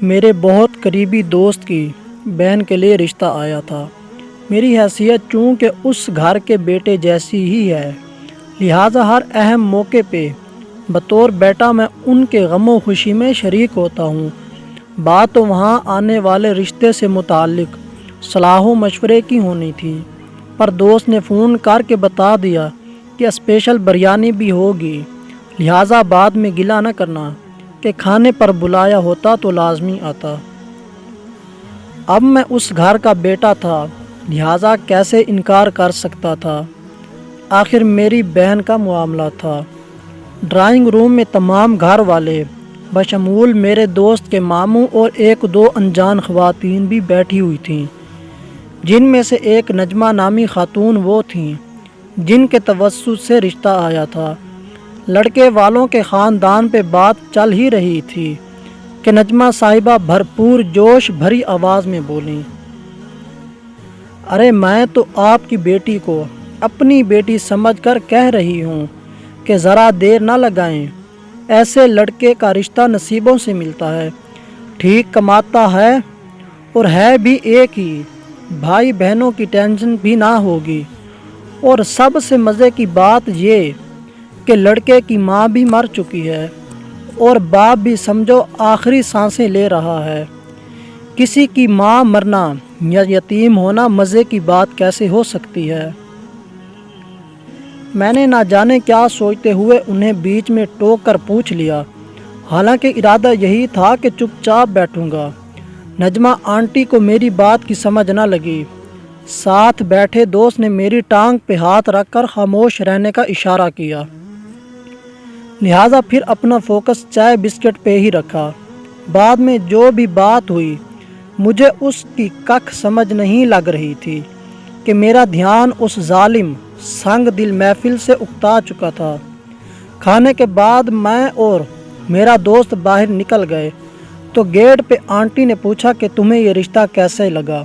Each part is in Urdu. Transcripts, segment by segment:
میرے بہت قریبی دوست کی بہن کے لیے رشتہ آیا تھا۔ میری حیثیت چونکہ اس گھر کے بیٹے جیسی ہی ہے، لہٰذا ہر اہم موقع پہ بطور بیٹا میں ان کے غم و خوشی میں شریک ہوتا ہوں۔ بات تو وہاں آنے والے رشتے سے متعلق صلاح و مشورے کی ہونی تھی، پر دوست نے فون کر کے بتا دیا کہ اسپیشل بریانی بھی ہوگی، لہٰذا بعد میں گلہ نہ کرنا کہ کھانے پر بلایا ہوتا تو لازمی آتا۔ اب میں اس گھر کا بیٹا تھا، لہٰذا کیسے انکار کر سکتا تھا؟ آخر میری بہن کا معاملہ تھا۔ ڈرائنگ روم میں تمام گھر والے بشمول میرے دوست کے ماموں اور ایک دو انجان خواتین بھی بیٹھی ہوئی تھیں، جن میں سے ایک نجمہ نامی خاتون وہ تھیں جن کے توسط سے رشتہ آیا تھا۔ لڑکے والوں کے خاندان پہ بات چل ہی رہی تھی کہ نجمہ صاحبہ بھرپور جوش بھری آواز میں بولیں، ارے میں تو آپ کی بیٹی کو اپنی بیٹی سمجھ کر کہہ رہی ہوں کہ ذرا دیر نہ لگائیں، ایسے لڑکے کا رشتہ نصیبوں سے ملتا ہے، ٹھیک کماتا ہے اور ہے بھی ایک ہی، بھائی بہنوں کی ٹینشن بھی نہ ہوگی، اور سب سے مزے کی بات یہ کہ لڑکے کی ماں بھی مر چکی ہے اور باپ بھی سمجھو آخری سانسیں لے رہا ہے۔ کسی کی ماں مرنا یا یتیم ہونا مزے کی بات کیسے ہو سکتی ہے؟ میں نے نہ جانے کیا سوچتے ہوئے انہیں بیچ میں ٹوک کر پوچھ لیا، حالانکہ ارادہ یہی تھا کہ چپ چاپ بیٹھوں گا۔ نجمہ آنٹی کو میری بات کی سمجھ نہ لگی۔ ساتھ بیٹھے دوست نے میری ٹانگ پہ ہاتھ رکھ کر خاموش رہنے کا اشارہ کیا، لہٰذا پھر اپنا فوکس چائے بسکٹ پہ ہی رکھا۔ بعد میں جو بھی بات ہوئی مجھے اس کی ککھ سمجھ نہیں لگ رہی تھی کہ میرا دھیان اس ظالم سنگ دل محفل سے اکتا چکا تھا۔ کھانے کے بعد میں اور میرا دوست باہر نکل گئے تو گیٹ پہ آنٹی نے پوچھا کہ تمہیں یہ رشتہ کیسے لگا؟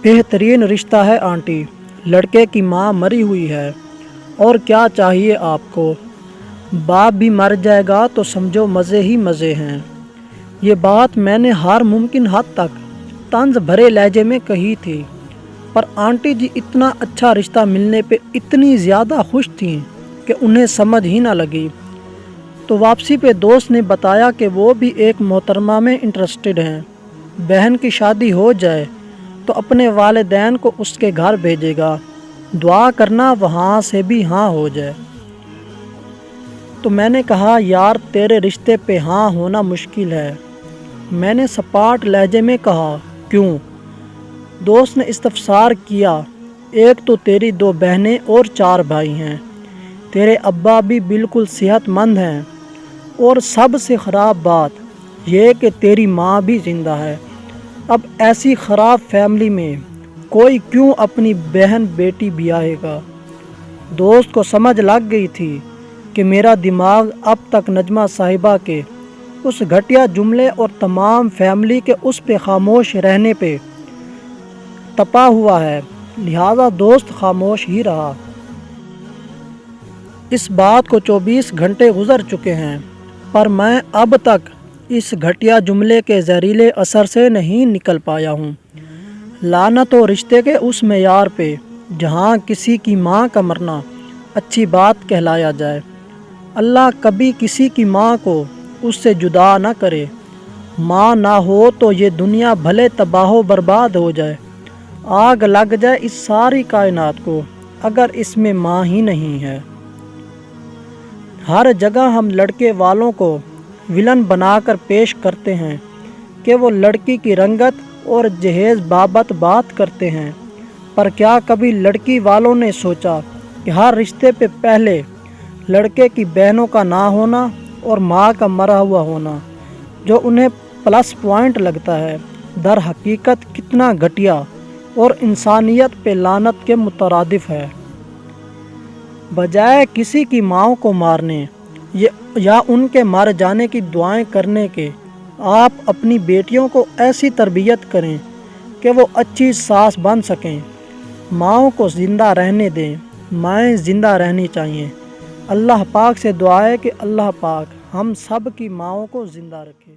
بہترین رشتہ ہے آنٹی، لڑکے کی ماں مری ہوئی ہے، اور کیا چاہیے آپ کو؟ باپ بھی مر جائے گا تو سمجھو مزے ہی مزے ہیں۔ یہ بات میں نے ہر ممکن حد تک طنز بھرے لہجے میں کہی تھی، پر آنٹی جی اتنا اچھا رشتہ ملنے پہ اتنی زیادہ خوش تھیں کہ انہیں سمجھ ہی نہ لگی۔ تو واپسی پہ دوست نے بتایا کہ وہ بھی ایک محترمہ میں انٹرسٹڈ ہیں، بہن کی شادی ہو جائے تو اپنے والدین کو اس کے گھر بھیجے گا، دعا کرنا وہاں سے بھی ہاں ہو جائے۔ تو میں نے کہا یار تیرے رشتے پہ ہاں ہونا مشکل ہے۔ میں نے سپاٹ لہجے میں کہا کیوں؟ دوست نے استفسار کیا، ایک تو تیری 2 بہنیں اور 4 بھائی ہیں، تیرے ابا بھی بالکل صحت مند ہیں، اور سب سے خراب بات یہ کہ تیری ماں بھی زندہ ہے۔ اب ایسی خراب فیملی میں کوئی کیوں اپنی بہن بیٹی بیاہے گا؟ دوست کو سمجھ لگ گئی تھی کہ میرا دماغ اب تک نجمہ صاحبہ کے اس گھٹیا جملے اور تمام فیملی کے اس پہ خاموش رہنے پہ تپا ہوا ہے، لہٰذا دوست خاموش ہی رہا۔ اس بات کو 24 گھنٹے گزر چکے ہیں، پر میں اب تک اس گھٹیا جملے کے زہریلے اثر سے نہیں نکل پایا ہوں۔ لعنت ہو رشتے کے اس معیار پہ جہاں کسی کی ماں کا مرنا اچھی بات کہلایا جائے۔ اللہ کبھی کسی کی ماں کو اس سے جدا نہ کرے۔ ماں نہ ہو تو یہ دنیا بھلے تباہ و برباد ہو جائے، آگ لگ جائے اس ساری کائنات کو، اگر اس میں ماں ہی نہیں ہے۔ ہر جگہ ہم لڑکے والوں کو ولن بنا کر پیش کرتے ہیں کہ وہ لڑکی کی رنگت اور جہیز بابت بات کرتے ہیں، پر کیا کبھی لڑکی والوں نے سوچا کہ ہر رشتے پہ پہلے لڑکے کی بہنوں کا نہ ہونا اور ماں کا مرا ہوا ہونا، جو انہیں پلس پوائنٹ لگتا ہے، در حقیقت کتنا گھٹیا اور انسانیت پہ لعنت کے مترادف ہے؟ بجائے کسی کی ماں کو مارنے یا ان کے مر جانے کی دعائیں کرنے کے، آپ اپنی بیٹیوں کو ایسی تربیت کریں کہ وہ اچھی ساس بن سکیں۔ ماؤں کو زندہ رہنے دیں، مائیں زندہ رہنی چاہیے۔ اللہ پاک سے دعا ہے کہ اللہ پاک ہم سب کی ماؤں کو زندہ رکھے۔